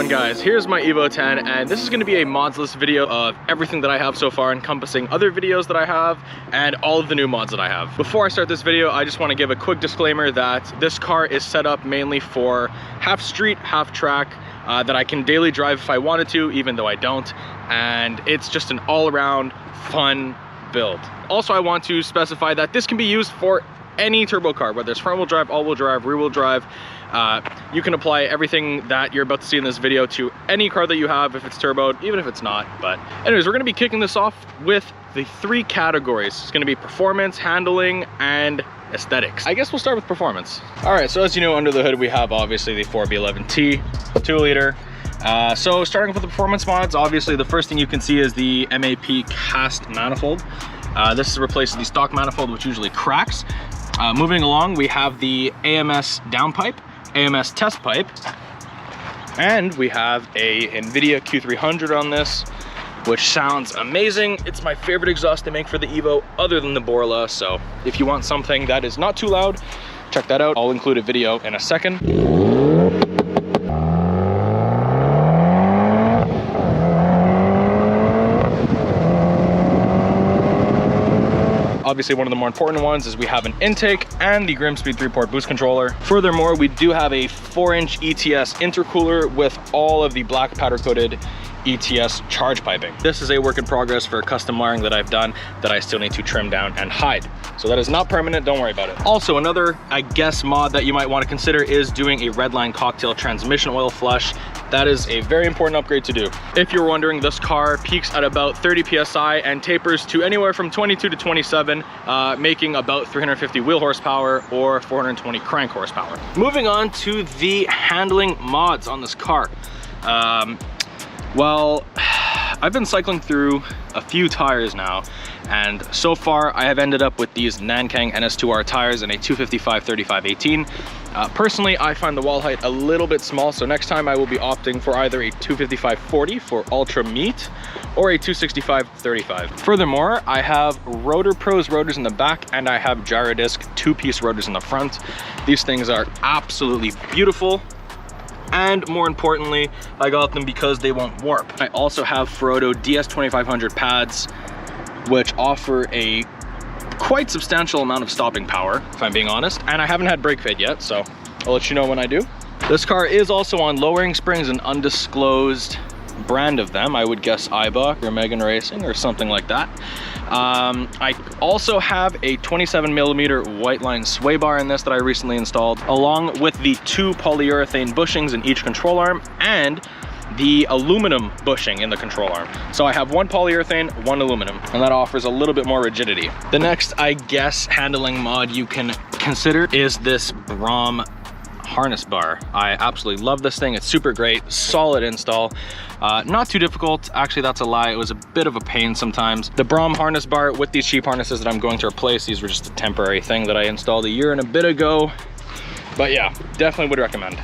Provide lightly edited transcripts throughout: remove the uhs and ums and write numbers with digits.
on, guys? Here's my Evo 10, and this is going to be a mods list video of everything that I have so far, encompassing other videos that I have and all of the new mods that I have. Before I start this video, I just want to give a quick disclaimer that this car is set up mainly for half street, half track, that I can daily drive if I wanted to, even though I don't, and it's just an all-around fun build. Also, I want to specify that this can be used for any turbo car, whether it's front-wheel drive, all-wheel drive, rear-wheel drive. You can apply everything that you're about to see in this video to any car that you have, if it's turboed, even if it's not. But anyways, we're going to be kicking this off with the three categories. It's going to be performance, handling, and aesthetics. I guess we'll start with performance. All right, so as you know, under the hood we have obviously the 4B11T 2-liter. So starting with the performance mods, obviously the first thing you can see is the MAP cast manifold. This replaces the stock manifold, which usually cracks. Moving along, we have the AMS downpipe, AMS test pipe, and we have a NVIDIA Q300 on this, which sounds amazing. It's my favorite exhaust to make for the Evo other than the Borla, so if you want something that is not too loud, check that out. I'll include a video in a second. Obviously, one of the more important ones is we have an intake and the Grimspeed 3-port boost controller. Furthermore, we do have a 4-inch ETS intercooler with all of the black powder coated ETS charge piping. This is a work in progress for custom wiring that I've done that I still need to trim down and hide. So that is not permanent, don't worry about it. Also, another, I guess, mod that you might want to consider is doing a Redline cocktail transmission oil flush. That is a very important upgrade to do. If you're wondering, this car peaks at about 30 PSI and tapers to anywhere from 22 to 27, making about 350 wheel horsepower or 420 crank horsepower. Moving on to the handling mods on this car. Well, I've been cycling through a few tires now, and so far I have ended up with these Nankang NS2R tires in a 255/35/18. Personally, I find the wall height a little bit small, so next time I will be opting for either a 255/40 for ultra meat or a 265/35. Furthermore, I have Rotor Pros rotors in the back, and I have Gyrodisc 2-piece rotors in the front. These things are absolutely beautiful. And more importantly, I got them because they won't warp. I also have Ferodo DS2500 pads, which offer a quite substantial amount of stopping power, if I'm being honest. And I haven't had brake fade yet, so I'll let you know when I do. This car is also on lowering springs, an undisclosed brand of them. I would guess Eibach or Megan Racing or something like that. I also have a 27mm white line sway bar in this that I recently installed, along with the 2 polyurethane bushings in each control arm and the aluminum bushing in the control arm. So I have 1 polyurethane, 1 aluminum, and that offers a little bit more rigidity. The next, I guess, handling mod you can consider is this Brom harness bar. I absolutely love this thing. It's super great, solid install, not too difficult. Actually, that's a lie. It was a bit of a pain sometimes. The Brom harness bar with these cheap harnesses that I'm going to replace, these were just a temporary thing that I installed a year and a bit ago. But yeah, definitely would recommend.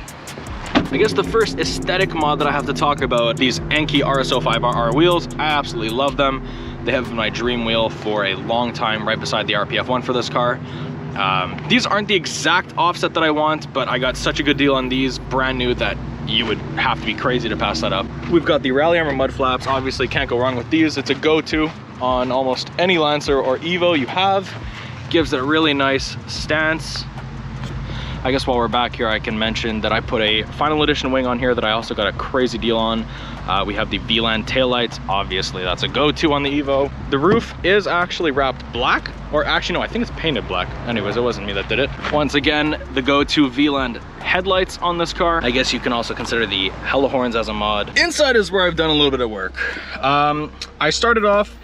I guess the first aesthetic mod that I have to talk about, these Enkei RSO5RR wheels. I absolutely love them. They have been my dream wheel for a long time, right beside the RPF1 for this car. These aren't the exact offset that I want, but I got such a good deal on these brand new that you would have to be crazy to pass that up. We've got the Rally Armor mud flaps. Obviously can't go wrong with these. It's a go-to on almost any Lancer or Evo you have. Gives it a really nice stance. I guess while we're back here, I can mention that I put a final edition wing on here that I also got a crazy deal on. We have the VLAN taillights. Obviously, that's a go-to on the Evo. The roof is actually wrapped black, or actually, no, I think it's painted black. Anyways, it wasn't me that did it. Once again, the go-to VLAN headlights on this car. I guess you can also consider the hella horns as a mod. Inside is where I've done a little bit of work. I started off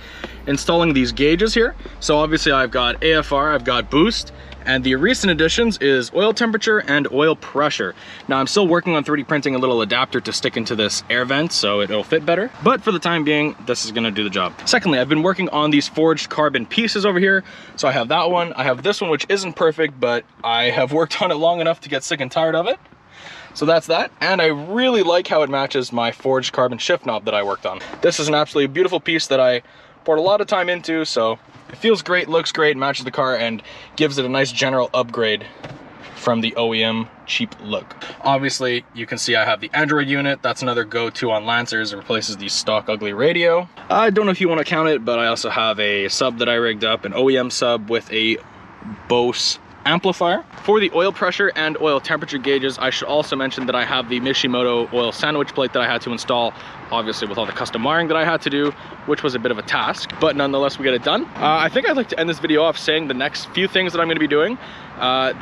installing these gauges here. So obviously I've got AFR, I've got boost, and the recent additions is oil temperature and oil pressure. Now I'm still working on 3D printing a little adapter to stick into this air vent so it'll fit better, but for the time being, this is gonna do the job. Secondly, I've been working on these forged carbon pieces over here. So I have that one, I have this one, which isn't perfect, but I have worked on it long enough to get sick and tired of it. So that's that, and I really like how it matches my forged carbon shift knob that I worked on. This is an absolutely beautiful piece that I poured a lot of time into, so it feels great, looks great, matches the car, and gives it a nice general upgrade from the OEM cheap look. Obviously, you can see I have the Android unit. That's another go-to on Lancers. It replaces the stock ugly radio. I don't know if you want to count it, but I also have a sub that I rigged up, an OEM sub with a Bose amplifier. For the oil pressure and oil temperature gauges, I should also mention that I have the Mitsubishi oil sandwich plate that I had to install, obviously with all the custom wiring that I had to do, which was a bit of a task, but nonetheless we get it done. I think I'd like to end this video off saying the next few things that I'm going to be doing.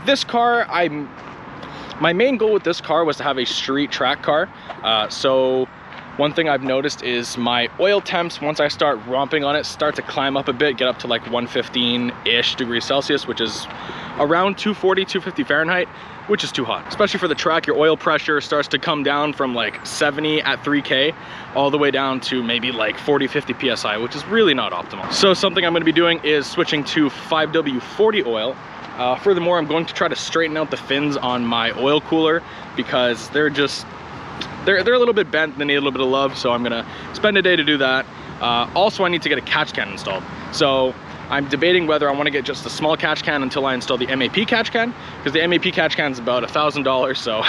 This car, my main goal with this car was to have a street track car. So one thing I've noticed is my oil temps, once I start romping on it, start to climb up a bit, get up to like 115-ish degrees Celsius, which is around 240, 250 Fahrenheit, which is too hot. Especially for the track, your oil pressure starts to come down from like 70 at 3K all the way down to maybe like 40, 50 PSI, which is really not optimal. So something I'm gonna be doing is switching to 5W40 oil. Furthermore, I'm going to try to straighten out the fins on my oil cooler because they're a little bit bent, they need a little bit of love, so I'm gonna spend a day to do that. Also, I need to get a catch can installed. So I'm debating whether I want to get just a small catch can until I install the MAP catch can, because the MAP catch can is about $1,000, so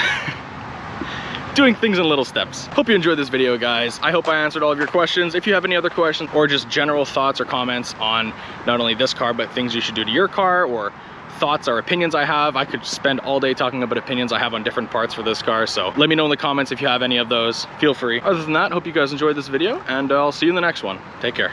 doing things in little steps. Hope you enjoyed this video, guys. I hope I answered all of your questions. If you have any other questions or just general thoughts or comments on not only this car, but things you should do to your car, or thoughts or opinions I have, I could spend all day talking about opinions I have on different parts for this car, so let me know in the comments if you have any of those. Feel free. Other than that, hope you guys enjoyed this video, and I'll see you in the next one. Take care.